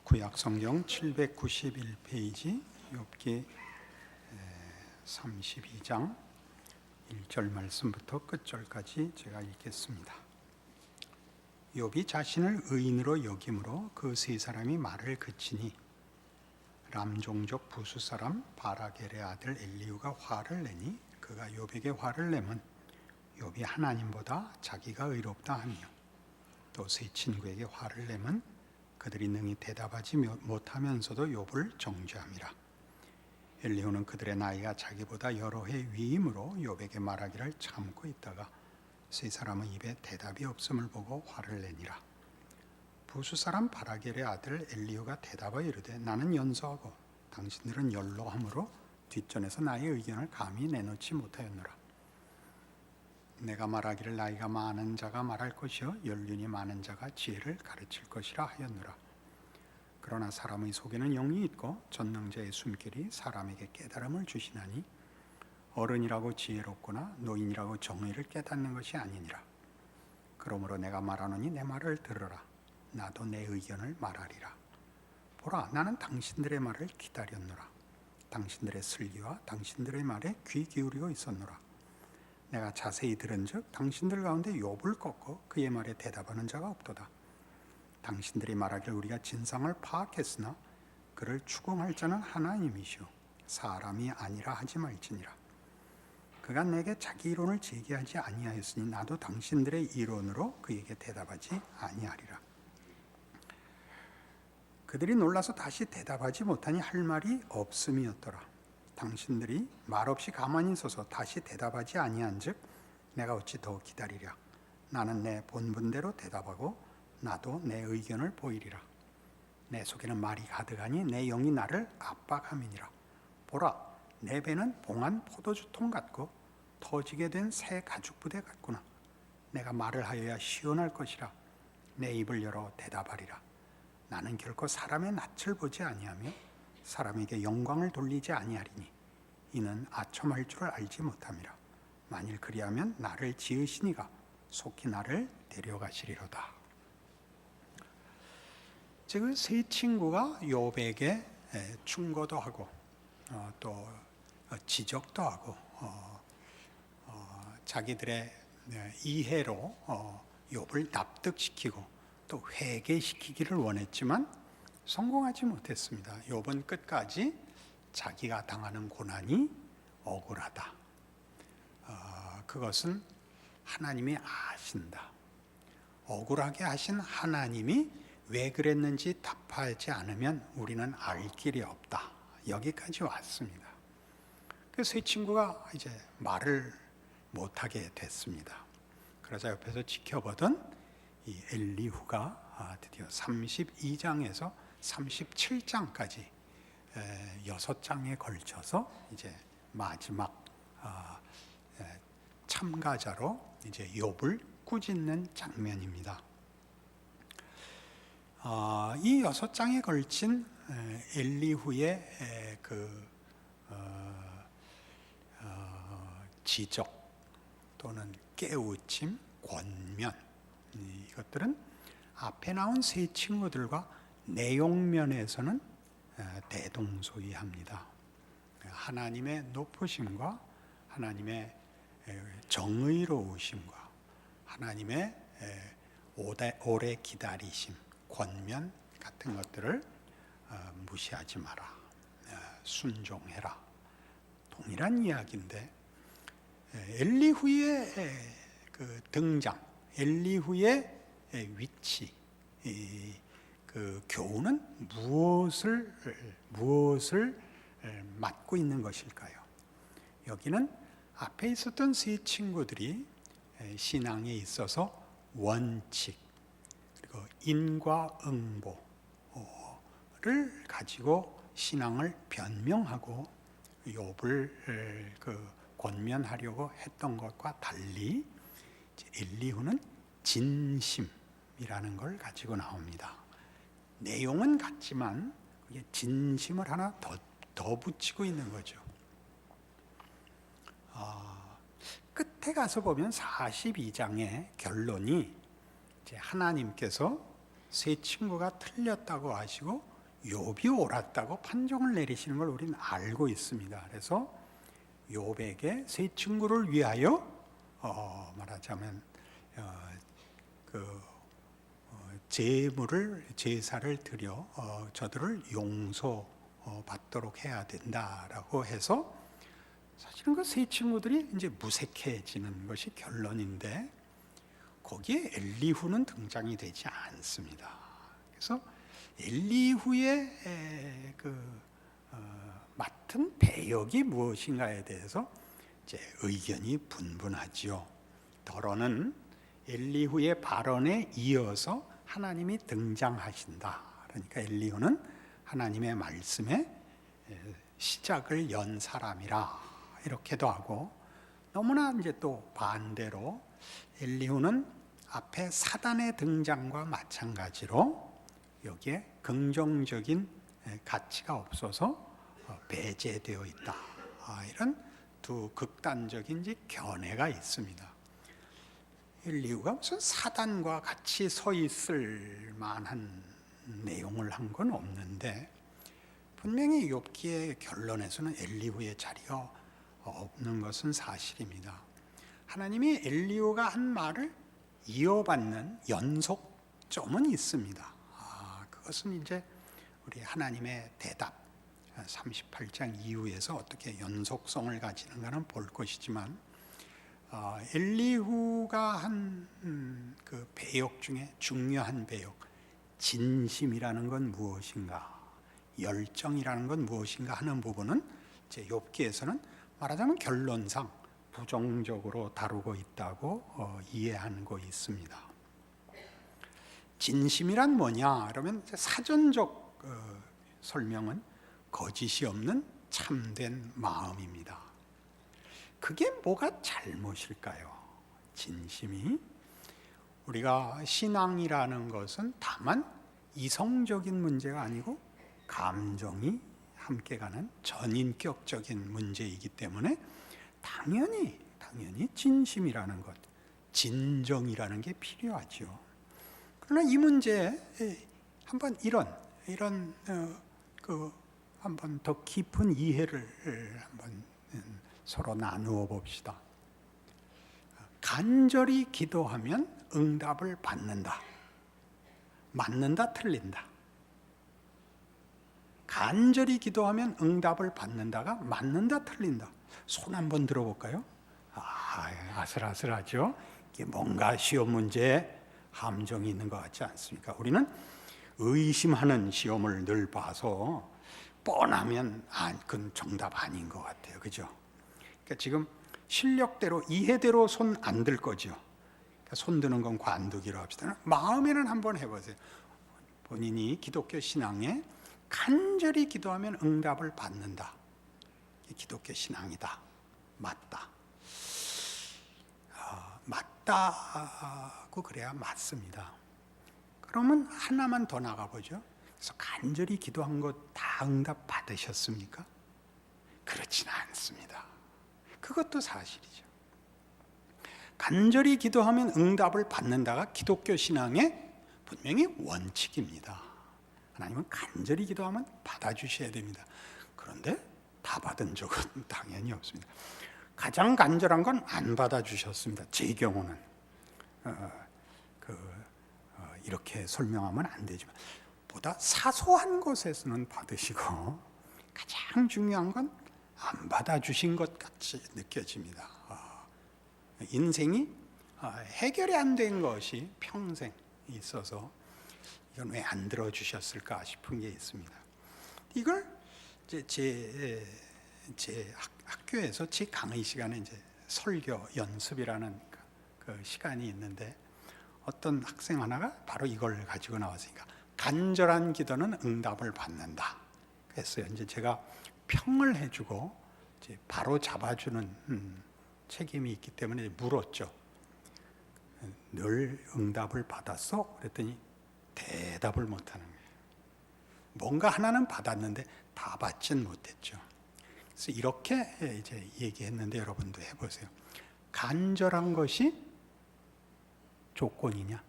구약성경 791페이지 욥기 32장 1절 말씀부터 끝절까지 제가 읽겠습니다. 욥이 자신을 의인으로 여김으로 그 세 사람이 말을 그치니 람종족 부수 사람 바라겔의 아들 엘리후가 화를 내니 그가 욥에게 화를 내면 욥이 하나님보다 자기가 의롭다 하며 또 세 친구에게 화를 내면 그들이 능히 대답하지 못하면서도 욥을 정죄함이라. 엘리후는 그들의 나이가 자기보다 여러 해 위이므로 욥에게 말하기를 참고 있다가 세 사람의 입에 대답이 없음을 보고 화를 내니라. 부수 사람 바라겔의 아들 엘리후가 대답하여 이르되 나는 연소하고 당신들은 연로함으로 뒷전에서 나의 의견을 감히 내놓지 못하였노라. 내가 말하기를 나이가 많은 자가 말할 것이요 연륜이 많은 자가 지혜를 가르칠 것이라 하였노라. 그러나 사람의 속에는 영이 있고 전능자의 숨결이 사람에게 깨달음을 주시나니 어른이라고 지혜롭거나 노인이라고 정의를 깨닫는 것이 아니니라. 그러므로 내가 말하노니 내 말을 들으라. 나도 내 의견을 말하리라. 보라, 나는 당신들의 말을 기다렸노라. 당신들의 슬기와 당신들의 말에 귀 기울이고 있었노라. 내가 자세히 들은즉 당신들 가운데 욥을 꺾고 그의 말에 대답하는 자가 없도다. 당신들이 말하길 우리가 진상을 파악했으나 그를 추궁할 자는 하나님이시오 사람이 아니라 하지 말지니라. 그가 내게 자기 이론을 제기하지 아니하였으니 나도 당신들의 이론으로 그에게 대답하지 아니하리라. 그들이 놀라서 다시 대답하지 못하니 할 말이 없음이었더라. 당신들이 말없이 가만히 서서 다시 대답하지 아니한즉 내가 어찌 더 기다리랴. 나는 내 본분대로 대답하고 나도 내 의견을 보이리라. 내 속에는 말이 가득하니 내 영이 나를 압박함이니라. 보라, 내 배는 봉한 포도주통 같고 터지게 된 새 가죽부대 같구나. 내가 말을 하여야 시원할 것이라. 내 입을 열어 대답하리라. 나는 결코 사람의 낯을 보지 아니하며 사람에게 영광을 돌리지 아니하리니 이는 아첨할 줄을 알지 못함이라. 만일 그리하면 나를 지으시니가 속히 나를 데려가시리로다. 즉 세 친구가 욥에게 충고도 하고 또 지적도 하고 자기들의 이해로 욥을 납득시키고 또 회개시키기를 원했지만 성공하지 못했습니다. 욥은 끝까지 자기가 당하는 고난이 억울하다. 그것은 하나님이 아신다. 억울하게 하신 하나님이 왜 그랬는지 답하지 않으면 우리는 알 길이 없다. 여기까지 왔습니다. 그 세 친구가 이제 말을 못하게 됐습니다. 그러자 옆에서 지켜보던 이 엘리후가 드디어 32장에서 37장까지 6장에 걸쳐서 이제 마지막 참가자로 이제 욥을 꾸짖는 장면입니다. 이 6장에 걸친 엘리후의 지적 또는 깨우침, 권면 이것들은 앞에 나온 세 친구들과 내용면에서는 대동소이합니다. 하나님의 높으심과 하나님의 정의로우심과 하나님의 오래 기다리심, 권면 같은 것들을 무시하지 마라, 순종해라. 동일한 이야기인데 엘리후의 그 등장, 엘리후의 위치, 그 교훈은 무엇을 맡고 있는 것일까요? 여기는 앞에 있었던 세 친구들이 신앙에 있어서 원칙 그리고 인과응보를 가지고 신앙을 변명하고 욥을 권면하려고 했던 것과 달리 엘리후는 진심이라는 걸 가지고 나옵니다. 내용은 같지만 진심을 하나 더 붙이고 있는 거죠. 끝에 가서 보면 42장의 결론이 이제 하나님께서 세 친구가 틀렸다고 하시고 욥이 옳았다고 판정을 내리시는 걸 우리는 알고 있습니다. 그래서 욥에게 세 친구를 위하여 말하자면 제사를 드려 저들을 용서받도록 해야 된다라고 해서 사실은 그 세 친구들이 이제 무색해지는 것이 결론인데 거기에 엘리후는 등장이 되지 않습니다. 그래서 엘리후의 맡은 배역이 무엇인가에 대해서 이제 의견이 분분하지요. 더러는 엘리후의 발언에 이어서 하나님이 등장하신다. 그러니까 엘리후는 하나님의 말씀에 시작을 연 사람이라 이렇게도 하고, 너무나 이제 또 반대로 엘리후는 앞에 사단의 등장과 마찬가지로 여기에 긍정적인 가치가 없어서 배제되어 있다. 이런 두 극단적인 이제 견해가 있습니다. 엘리후가 무슨 사단과 같이 서 있을 만한 내용을 한 건 없는데, 분명히 욥기의 결론에서는 엘리후의 자리가 없는 것은 사실입니다. 하나님이 엘리후가 한 말을 이어받는 연속점은 있습니다. 그것은 이제 우리 하나님의 대답 38장 이후에서 어떻게 연속성을 가지는가는 볼 것이지만, 엘리후가 한 그 배역 중에 중요한 배역, 진심이라는 건 무엇인가, 열정이라는 건 무엇인가 하는 부분은 이제 욥기에서는 말하자면 결론상 부정적으로 다루고 있다고 이해하고 있습니다. 진심이란 뭐냐? 그러면 사전적 설명은 거짓이 없는 참된 마음입니다. 그게 뭐가 잘못일까요? 진심이, 우리가 신앙이라는 것은 다만 이성적인 문제가 아니고 감정이 함께 가는 전인격적인 문제이기 때문에 당연히 진심이라는 것, 진정이라는 게 필요하죠. 그러나 이 문제에 한번 이런 한번 더 깊은 이해를 한번 서로 나누어 봅시다. 간절히 기도하면 응답을 받는다. 맞는다, 틀린다? 간절히 기도하면 응답을 받는다가 맞는다, 틀린다? 손 한번 들어볼까요? 아슬아슬하죠? 이게 뭔가 시험 문제에 함정이 있는 것 같지 않습니까? 우리는 의심하는 시험을 늘 봐서 뻔하면 그건 정답 아닌 것 같아요. 그죠? 그러니까 지금 실력대로, 이해대로 손 안 들 거죠? 그러니까 손 드는 건 관두기로 합시다. 마음에는 한번 해보세요. 본인이 기독교 신앙에 간절히 기도하면 응답을 받는다. 기독교 신앙이다. 맞다. 맞다고 그래야 맞습니다. 그러면 하나만 더 나가보죠. 그래서 간절히 기도한 것 다 응답 받으셨습니까? 그렇지는 않습니다. 그것도 사실이죠. 간절히 기도하면 응답을 받는다가 기독교 신앙의 분명히 원칙입니다. 하나님은 간절히 기도하면 받아주셔야 됩니다. 그런데 다 받은 적은 당연히 없습니다. 가장 간절한 건 안 받아주셨습니다. 제 경우는 이렇게 설명하면 안 되지만, 보다 사소한 것에서는 받으시고 가장 중요한 건 안 받아주신 것 같이 느껴집니다. 인생이 해결이 안 된 것이 평생 있어서 이건 왜 안 들어주셨을까 싶은 게 있습니다. 이걸 이제 제 학교에서 제 강의 시간에 이제 설교 연습이라는 그 시간이 있는데, 어떤 학생 하나가 바로 이걸 가지고 나왔으니까 간절한 기도는 응답을 받는다. 그래서 이제 제가 평을 해주고 이제 바로 잡아주는 책임이 있기 때문에 물었죠. 늘 응답을 받았어? 그랬더니 대답을 못하는 거예요. 뭔가 하나는 받았는데 다 받진 못했죠. 그래서 이렇게 이제 얘기했는데 여러분도 해보세요. 간절한 것이 조건이냐?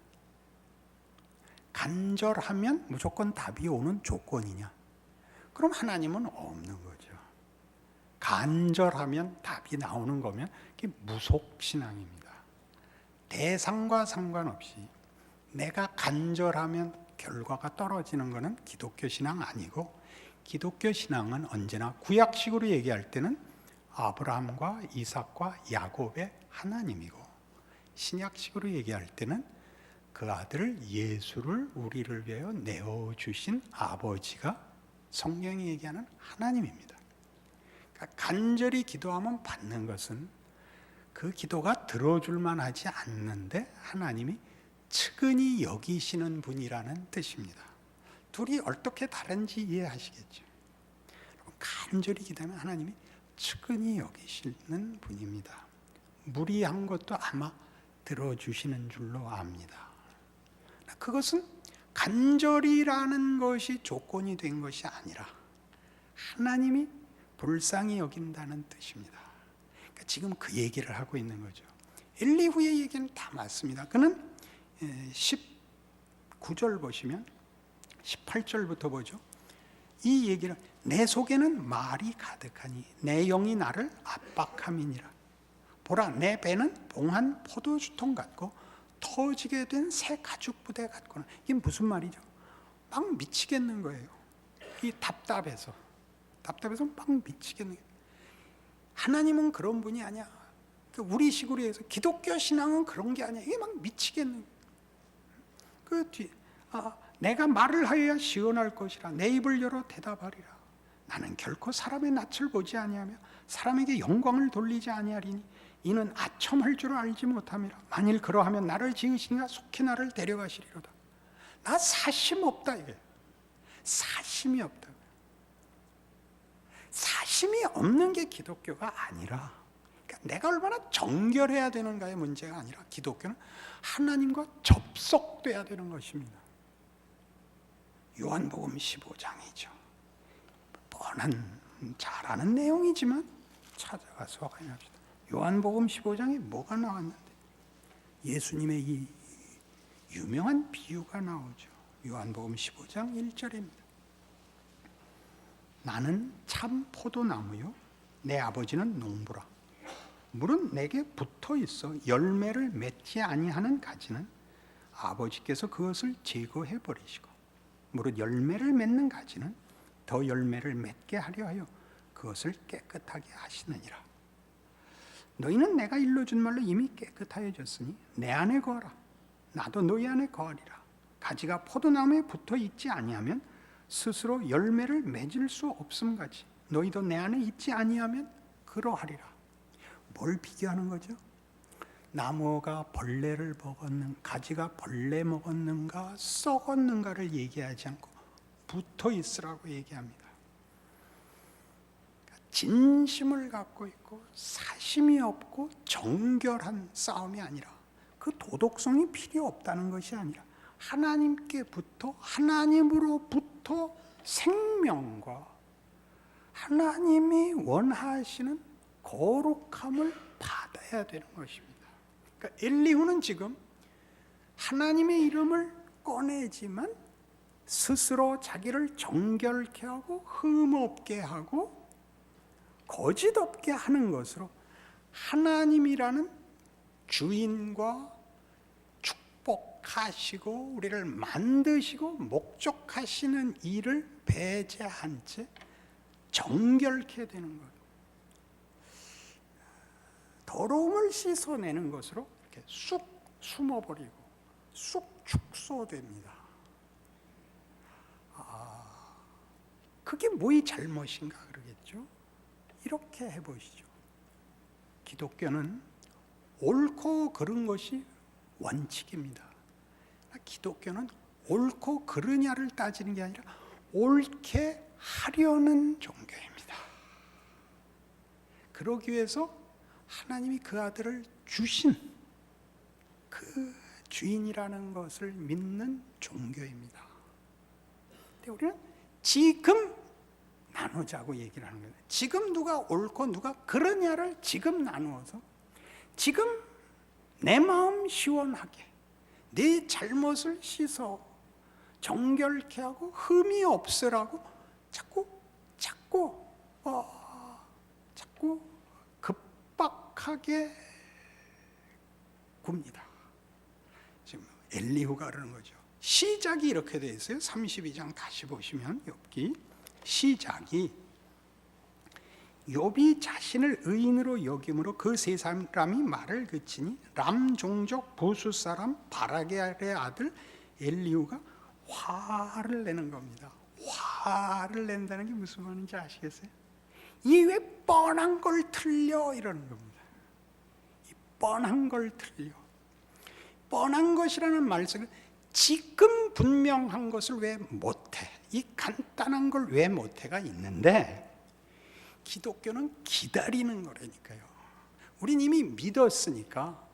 간절하면 무조건 답이 오는 조건이냐? 그럼 하나님은 없는 거죠. 간절하면 답이 나오는 거면 그게 무속신앙입니다. 대상과 상관없이 내가 간절하면 결과가 떨어지는 것은 기독교 신앙 아니고, 기독교 신앙은 언제나 구약식으로 얘기할 때는 아브라함과 이삭과 야곱의 하나님이고, 신약식으로 얘기할 때는 그 아들 예수를 우리를 위하여 내어주신 아버지가 성경이 얘기하는 하나님입니다. 그러니까 간절히 기도하면 받는 것은 그 기도가 들어줄만 하지 않는데 하나님이 측은히 여기시는 분이라는 뜻입니다. 둘이 어떻게 다른지 이해하시겠죠. 간절히 기도하면 하나님이 측은히 여기시는 분입니다. 무리한 것도 아마 들어주시는 줄로 압니다. 그것은 간절이라는 것이 조건이 된 것이 아니라 하나님이 불쌍히 여긴다는 뜻입니다. 그러니까 지금 그 얘기를 하고 있는 거죠. 엘리후의 얘기는 다 맞습니다. 그는 19절 보시면 18절부터 보죠. 이 얘기를, 내 속에는 말이 가득하니 내 영이 나를 압박함이니라. 보라, 내 배는 봉한 포도주통 같고 터지게 된 새 가죽 부대 같구나. 이게 무슨 말이죠? 막 미치겠는 거예요. 이 답답해서 막 미치겠는 거예요. 하나님은 그런 분이 아니야. 우리 식으로 해서 기독교 신앙은 그런 게 아니야. 이게 막 미치겠는 거예요. 그 뒤, 내가 말을 하여야 시원할 것이라. 내 입을 열어 대답하리라. 나는 결코 사람의 낯을 보지 아니하며 사람에게 영광을 돌리지 아니하리니 이는 아첨할 줄 알지 못함이라. 만일 그러하면 나를 지으시니가 속히 나를 데려가시리로다. 나 사심 없다 이게. 사심이 없다. 사심이 없는 게 기독교가 아니라, 그러니까 내가 얼마나 정결해야 되는가의 문제가 아니라 기독교는 하나님과 접속돼야 되는 것입니다. 요한복음 15장이죠. 뻔한 잘 아는 내용이지만 찾아가서 확인합시다. 요한복음 15장에 뭐가 나왔는데 예수님의 이 유명한 비유가 나오죠. 요한복음 15장 1절입니다. 나는 참 포도나무요 내 아버지는 농부라. 물은 내게 붙어 있어 열매를 맺지 아니하는 가지는 아버지께서 그것을 제거해 버리시고, 무릇 열매를 맺는 가지는 더 열매를 맺게 하려 하여 그것을 깨끗하게 하시느니라. 너희는 내가 일러준 말로 이미 깨끗하여졌으니 내 안에 거하라. 나도 너희 안에 거하리라. 가지가 포도나무에 붙어 있지 아니하면 스스로 열매를 맺을 수 없음같이 너희도 내 안에 있지 아니하면 그러하리라. 뭘 비교하는 거죠? 나무가 벌레를 먹었는가, 가지가 벌레 먹었는가, 썩었는가를 얘기하지 않고 붙어 있으라고 얘기합니다. 진심을 갖고 있고 사심이 없고 정결한 싸움이 아니라, 그 도덕성이 필요 없다는 것이 아니라 하나님께부터, 하나님으로부터 생명과 하나님이 원하시는 거룩함을 받아야 되는 것입니다. 그러니까 엘리후는 지금 하나님의 이름을 꺼내지만 스스로 자기를 정결케 하고 흠없게 하고 거짓 없게 하는 것으로 하나님이라는 주인과 축복하시고 우리를 만드시고 목적하시는 일을 배제한 채 정결케 되는 것, 더러움을 씻어내는 것으로 이렇게 쑥 숨어버리고 쑥 축소됩니다. 그게 뭐의 잘못인가 그러겠죠? 이렇게 해보시죠. 기독교는 옳고 그른 것이 원칙입니다. 기독교는 옳고 그르냐를 따지는 게 아니라 옳게 하려는 종교입니다. 그러기 위해서 하나님이 그 아들을 주신 그 주인이라는 것을 믿는 종교입니다. 근데 우리는 지금 나누자고 얘기를 하는 거예요. 지금 누가 옳고 누가 그러냐를 지금 나누어서 지금 내 마음 시원하게 내 잘못을 씻어 정결케 하고 흠이 없으라고 자꾸 급박하게 굽니다. 지금 엘리후가 그러는 거죠. 시작이 이렇게 되어 있어요. 32장 다시 보시면 욥기 시작이 욥이 자신을 의인으로 여김으로 그 세 사람이 말을 그치니 람 종족 보수 사람 바라게알의 아들 엘리후가 화를 내는 겁니다. 화를 낸다는 게 무슨 말인지 아시겠어요? 이 왜 뻔한 걸 틀려 이러는 겁니다. 이 뻔한 걸 틀려. 뻔한 것이라는 말씀은 지금 분명한 것을 왜 못해? 이 간단한 걸 왜 못해가 있는데 기독교는 기다리는 거라니까요. 우린 이미 믿었으니까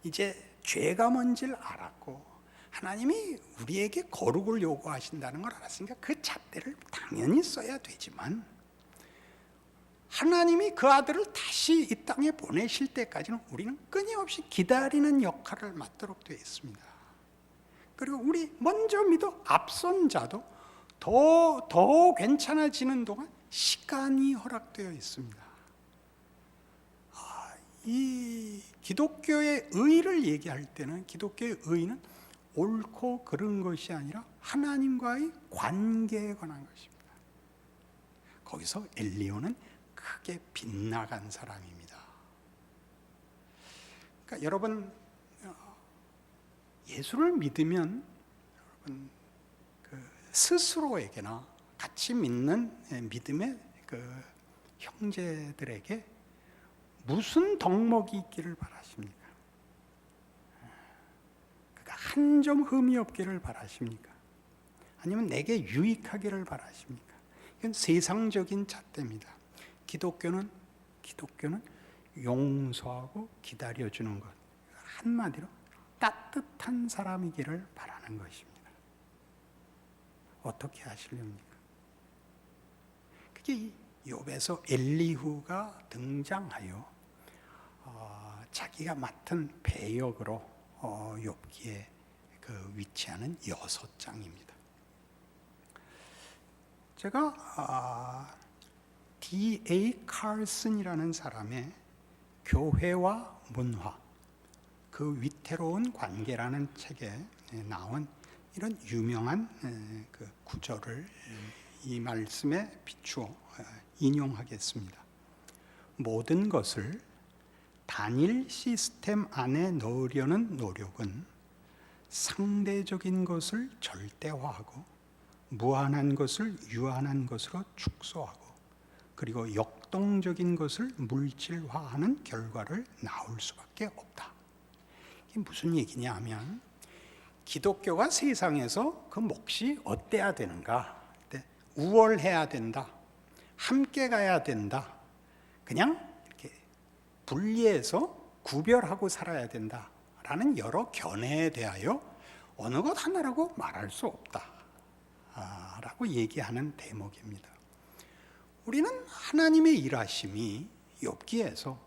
이제 죄가 뭔지를 알았고 하나님이 우리에게 거룩을 요구하신다는 걸 알았으니까 그 잣대를 당연히 써야 되지만 하나님이 그 아들을 다시 이 땅에 보내실 때까지는 우리는 끊임없이 기다리는 역할을 맡도록 되어 있습니다. 그리고 우리 먼저 믿어 앞선 자도 더 괜찮아지는 동안 시간이 허락되어 있습니다. 이 기독교의 의를 얘기할 때는 기독교의 의는 옳고 그른 것이 아니라 하나님과의 관계에 관한 것입니다. 거기서 엘리야는 크게 빗나간 사람입니다. 그러니까 여러분 예수를 믿으면 여러분 스스로에게나 같이 믿는 믿음의 형제들에게 무슨 덕목이 있기를 바라십니까? 그러니까 한 점 흠이 없기를 바라십니까? 아니면 내게 유익하기를 바라십니까? 이건 세상적인 잣대입니다. 기독교는 용서하고 기다려주는 것, 한마디로 따뜻한 사람이기를 바라는 것입니다. 어떻게 하시렵니까? 그게 욥에서 엘리후가 등장하여 자기가 맡은 배역으로 욥기에 위치하는 6장입니다. 제가 D.A. 칼슨이라는 사람의 교회와 문화, 그 위태로운 관계라는 책에 나온 이런 유명한 구절을 이 말씀에 비추어 인용하겠습니다. 모든 것을 단일 시스템 안에 넣으려는 노력은 상대적인 것을 절대화하고 무한한 것을 유한한 것으로 축소하고 그리고 역동적인 것을 물질화하는 결과를 낳을 수밖에 없다. 이게 무슨 얘기냐 하면 기독교가 세상에서 그 몫이 어때야 되는가? 우월해야 된다. 함께 가야 된다. 그냥 이렇게 분리해서 구별하고 살아야 된다라는 여러 견해에 대하여 어느 것 하나라고 말할 수 없다. 라고 얘기하는 대목입니다. 우리는 하나님의 일하심이 욥기에서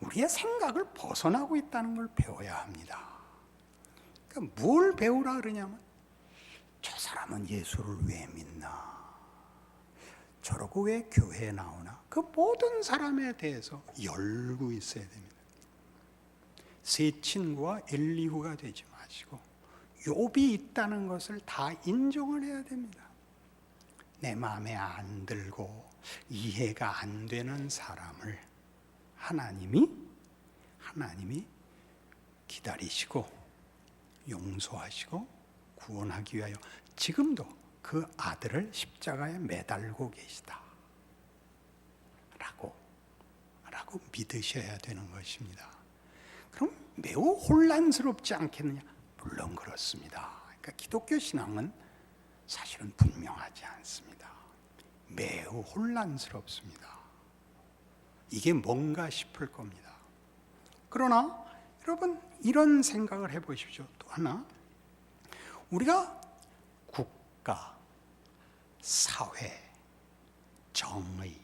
우리의 생각을 벗어나고 있다는 걸 배워야 합니다. 그러니까 뭘 배우라 그러냐면 저 사람은 예수를 왜 믿나? 저러고 왜 교회에 나오나? 그 모든 사람에 대해서 열고 있어야 됩니다. 세 친구와 엘리후가 되지 마시고 욥이 있다는 것을 다 인정을 해야 됩니다. 내 마음에 안 들고 이해가 안 되는 사람을 하나님이 기다리시고 용서하시고 구원하기 위하여 지금도 그 아들을 십자가에 매달고 계시다 라고 믿으셔야 되는 것입니다. 그럼 매우 혼란스럽지 않겠느냐? 물론 그렇습니다. 그러니까 기독교 신앙은 사실은 분명하지 않습니다. 매우 혼란스럽습니다. 이게 뭔가 싶을 겁니다. 그러나 여러분 이런 생각을 해보십시오. 또 하나, 우리가 국가, 사회, 정의,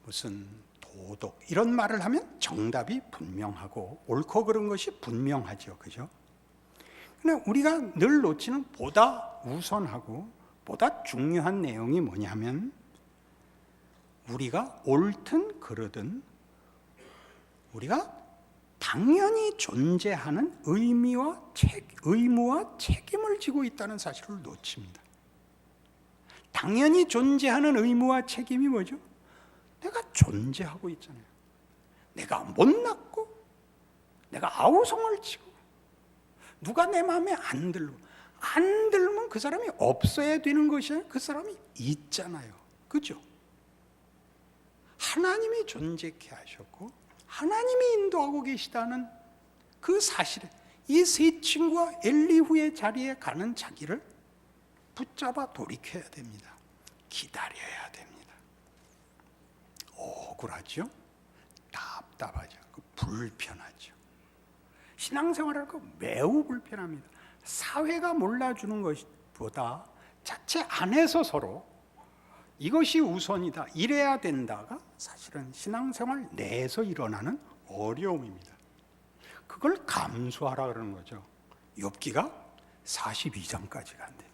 무슨 도덕 이런 말을 하면 정답이 분명하고 옳고 그른 것이 분명하죠. 그죠? 그러나 우리가 늘 놓치는 보다 우선하고 보다 중요한 내용이 뭐냐면, 우리가 옳든 그르든 우리가 당연히 존재하는 의무와 책임을 지고 있다는 사실을 놓칩니다. 당연히 존재하는 의무와 책임이 뭐죠? 내가 존재하고 있잖아요. 내가 못났고 내가 아우성을 치고 누가 내 마음에 안 들면 그 사람이 없어야 되는 것이 아니라 그 사람이 있잖아요. 그죠? 하나님이 존재케 하셨고 하나님이 인도하고 계시다는 그 사실에 이 세 친구와 엘리후의 자리에 가는 자기를 붙잡아 돌이켜야 됩니다. 기다려야 됩니다. 억울하죠? 답답하죠? 불편하죠? 신앙생활할 거 매우 불편합니다. 사회가 몰라주는 것보다 자체 안에서 서로 이것이 우선이다, 이래야 된다가 사실은 신앙생활 내에서 일어나는 어려움입니다. 그걸 감수하라 그러는 거죠. 욥기가 42장까지 간다니까.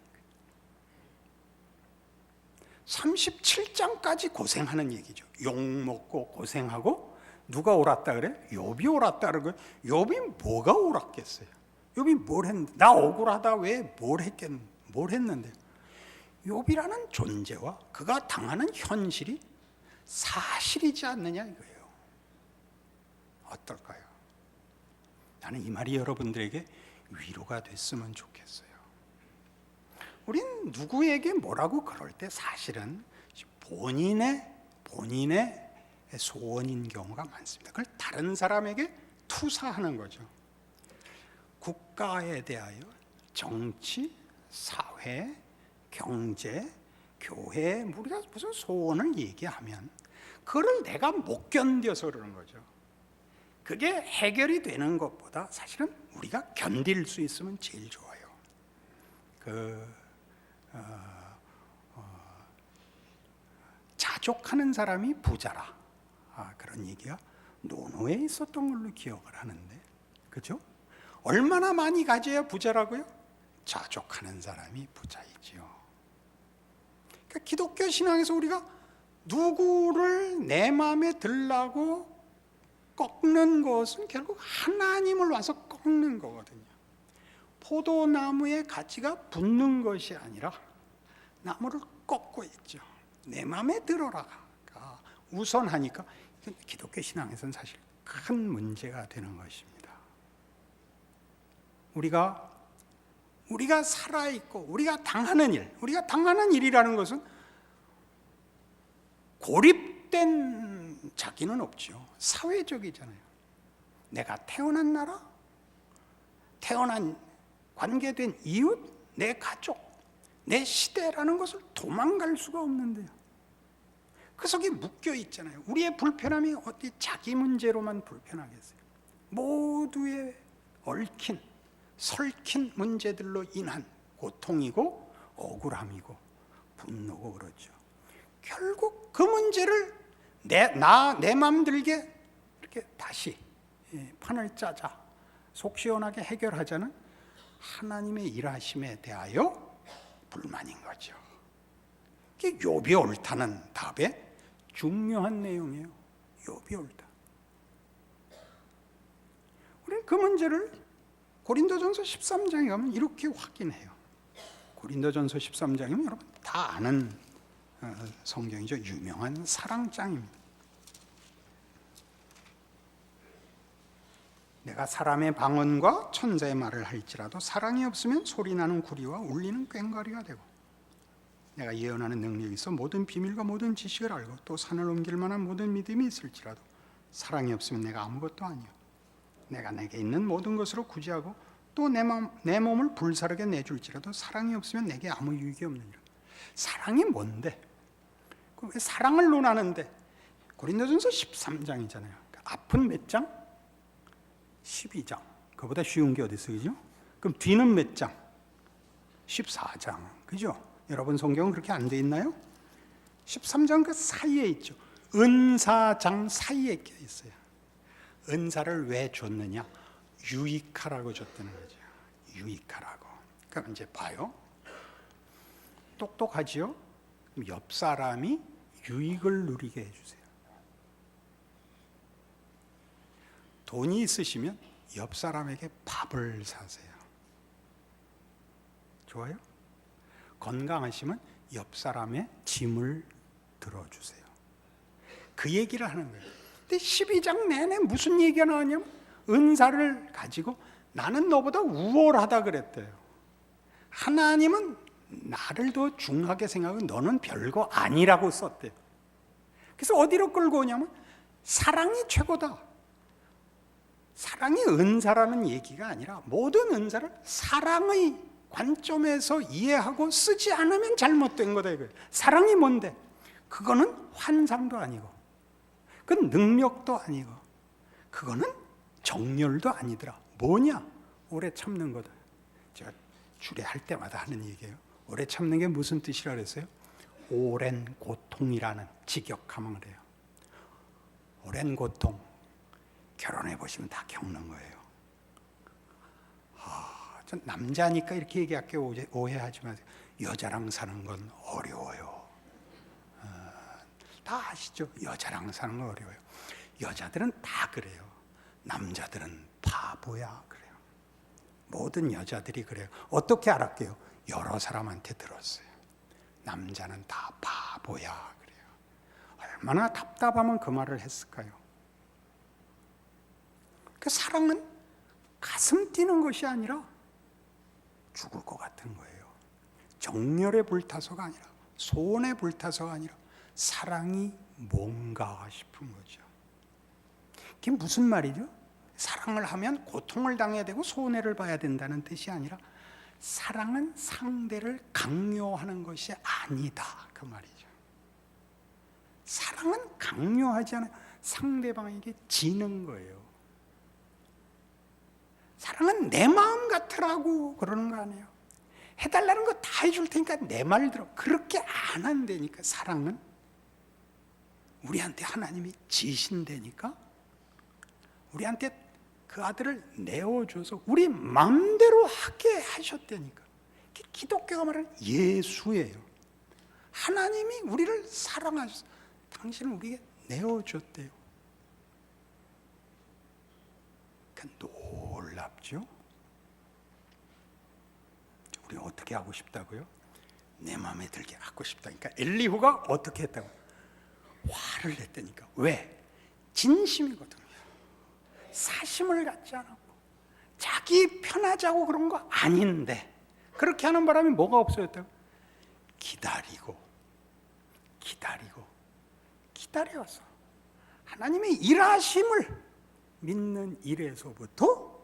37장까지 고생하는 얘기죠. 욕먹고 고생하고 누가 옳았다 그래? 욥이 옳았다 그러고. 욥이 뭐가 옳았겠어요? 욥이 뭘 했는데? 나 억울하다 왜 뭘 했는데? 욥이라는 존재와 그가 당하는 현실이 사실이지 않느냐 이거예요. 어떨까요? 나는 이 말이 여러분들에게 위로가 됐으면 좋겠어요. 우린 누구에게 뭐라고 그럴 때 사실은 본인의 소원인 경우가 많습니다. 그걸 다른 사람에게 투사하는 거죠. 국가에 대하여 정치, 사회, 경제, 교회, 우리가 무슨 소원을 얘기하면 그걸 내가 못 견뎌서 그러는 거죠. 그게 해결이 되는 것보다 사실은 우리가 견딜 수 있으면 제일 좋아요. 자족하는 사람이 부자라, 그런 얘기가 논어에 있었던 걸로 기억을 하는데, 그죠? 얼마나 많이 가져야 부자라고요? 자족하는 사람이 부자이지요. 그러니까 기독교 신앙에서 우리가 누구를 내 마음에 들라고 꺾는 것은 결국 하나님을 와서 꺾는 거거든요. 포도나무에 가지가 붙는 것이 아니라 나무를 꺾고 있죠. 내 마음에 들어라가 우선하니까 기독교 신앙에서는 사실 큰 문제가 되는 것입니다. 우리가 살아있고 우리가 당하는 일이라는 것은 고립된 자기는 없죠. 사회적이잖아요. 내가 태어난 나라, 태어난 관계된 이웃, 내 가족, 내 시대라는 것을 도망갈 수가 없는데요. 그 속에 묶여 있잖아요. 우리의 불편함이 어디 자기 문제로만 불편하겠어요. 모두의 얽힌, 설킨 문제들로 인한 고통이고 억울함이고 분노고 그렇죠. 결국 그 문제를 내 맘 들게 이렇게 다시 판을 짜자, 속 시원하게 해결하자는 하나님의 일하심에 대하여 불만인 거죠. 그게 욥이 옳다는 답의 중요한 내용이에요. 욥이 옳다. 우리는 그 문제를 고린도전서 13장에 가면 이렇게 확인해요. 고린도전서 13장이면 여러분 다 아는 성경이죠. 유명한 사랑장입니다. 내가 사람의 방언과 천사의 말을 할지라도 사랑이 없으면 소리나는 구리와 울리는 꽹과리가 되고, 내가 예언하는 능력이 있어 모든 비밀과 모든 지식을 알고 또 산을 옮길 만한 모든 믿음이 있을지라도 사랑이 없으면 내가 아무것도 아니요. 내가 내게 있는 모든 것으로 구제하고 또 내 몸을 불사르게 내줄지라도 사랑이 없으면 내게 아무 유익이 없느니라. 사랑이 뭔데? 왜 사랑을 논하는데? 고린도전서 13장이잖아요. 앞은 몇 장? 12장. 그보다 쉬운 게 어디 있어요, 그죠? 그럼 뒤는 몇 장? 14장, 그죠? 여러분 성경은 그렇게 안 돼 있나요? 13장 그 사이에 있죠. 은사장 사이에 껴 있어요. 은사를 왜 줬느냐? 유익하라고 줬다는 거죠. 유익하라고. 그럼 이제 봐요. 똑똑하지요? 옆 사람이 유익을 누리게 해주세요. 돈이 있으시면 옆 사람에게 밥을 사세요. 좋아요? 건강하시면 옆 사람의 짐을 들어주세요. 그 얘기를 하는 거예요. 근데 12장 내내 무슨 얘기가 나왔냐면 은사를 가지고 나는 너보다 우월하다 그랬대요. 하나님은 나를 더 중하게 생각하고 너는 별거 아니라고 썼대요. 그래서 어디로 끌고 오냐면 사랑이 최고다. 사랑이 은사라는 얘기가 아니라 모든 은사를 사랑의 관점에서 이해하고 쓰지 않으면 잘못된 거다 이거예요. 사랑이 뭔데? 그거는 환상도 아니고 그건 능력도 아니고 그거는 정열도 아니더라. 뭐냐? 오래 참는 거다. 제가 주례할 때마다 하는 얘기예요. 오래 참는 게 무슨 뜻이라 그랬어요? 오랜 고통이라는 직역하면 그래요. 오랜 고통 결혼해 보시면 다 겪는 거예요. 전 남자니까 이렇게 얘기할게요. 오해하지 마세요. 여자랑 사는 건 어려워요. 다 아시죠? 여자랑 사는 건 어려워요. 여자들은 다 그래요. 남자들은 바보야 그래요. 모든 여자들이 그래요. 어떻게 알았게요? 여러 사람한테 들었어요. 남자는 다 바보야 그래요. 얼마나 답답하면 그 말을 했을까요? 그 사랑은 가슴 뛰는 것이 아니라 죽을 것 같은 거예요. 정열에 불타서가 아니라 손에 불타서가 아니라 사랑이 뭔가 싶은 거죠. 그게 무슨 말이죠? 사랑을 하면 고통을 당해야 되고 손해를 봐야 된다는 뜻이 아니라 사랑은 상대를 강요하는 것이 아니다 그 말이죠. 사랑은 강요하지 않아요. 상대방에게 지는 거예요. 사랑은 내 마음 같으라고 그러는 거 아니에요. 해달라는 거 다 해줄 테니까 내 말 들어. 그렇게 안 한다니까. 사랑은 우리한테 하나님이 지신다니까. 우리한테 그 아들을 내어줘서 우리 마음대로 하게 하셨다니까. 기독교가 말하는 예수예요. 하나님이 우리를 사랑하셔서 당신을 우리에게 내어줬대요. 놀랍죠? 우리 어떻게 하고 싶다고요? 내 마음에 들게 하고 싶다니까. 엘리후가 어떻게 했다고? 화를 냈다니까. 왜? 진심이거든요. 사심을 갖지 않았고 자기 편하자고 그런 거 아닌데 그렇게 하는 바람에 뭐가 없어졌다고? 기다려서 하나님의 일하심을 믿는 일에서부터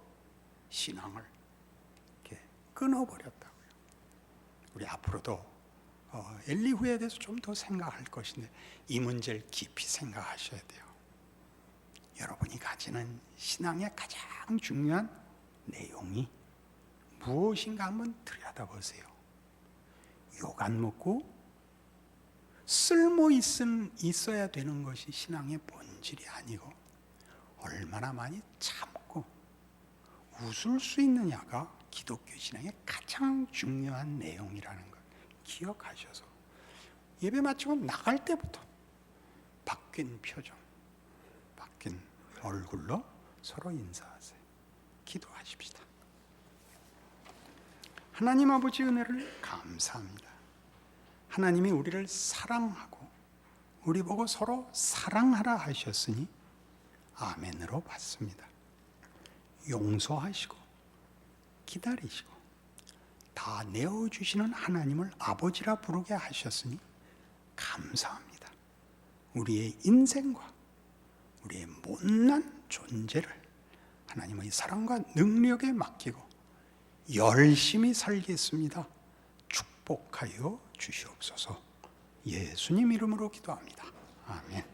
신앙을 이렇게 끊어버렸다고요. 우리 앞으로도 엘리후에 대해서 좀 더 생각할 것인데 이 문제를 깊이 생각하셔야 돼요. 여러분이 가지는 신앙의 가장 중요한 내용이 무엇인가 한번 들여다보세요. 욕 안 먹고 쓸모 있어야 되는 것이 신앙의 본질이 아니고 얼마나 많이 참고 웃을 수 있느냐가 기독교 신앙의 가장 중요한 내용이라는 걸 기억하셔서 예배 마치고 나갈 때부터 바뀐 표정, 바뀐 얼굴로 서로 인사하세요. 기도하십시다. 하나님 아버지 은혜를 감사합니다. 하나님이 우리를 사랑하고 우리 보고 서로 사랑하라 하셨으니 아멘으로 받습니다. 용서하시고 기다리시고 다 내어주시는 하나님을 아버지라 부르게 하셨으니 감사합니다. 우리의 인생과 우리의 못난 존재를 하나님의 사랑과 능력에 맡기고 열심히 살겠습니다. 축복하여 주시옵소서. 예수님 이름으로 기도합니다. 아멘.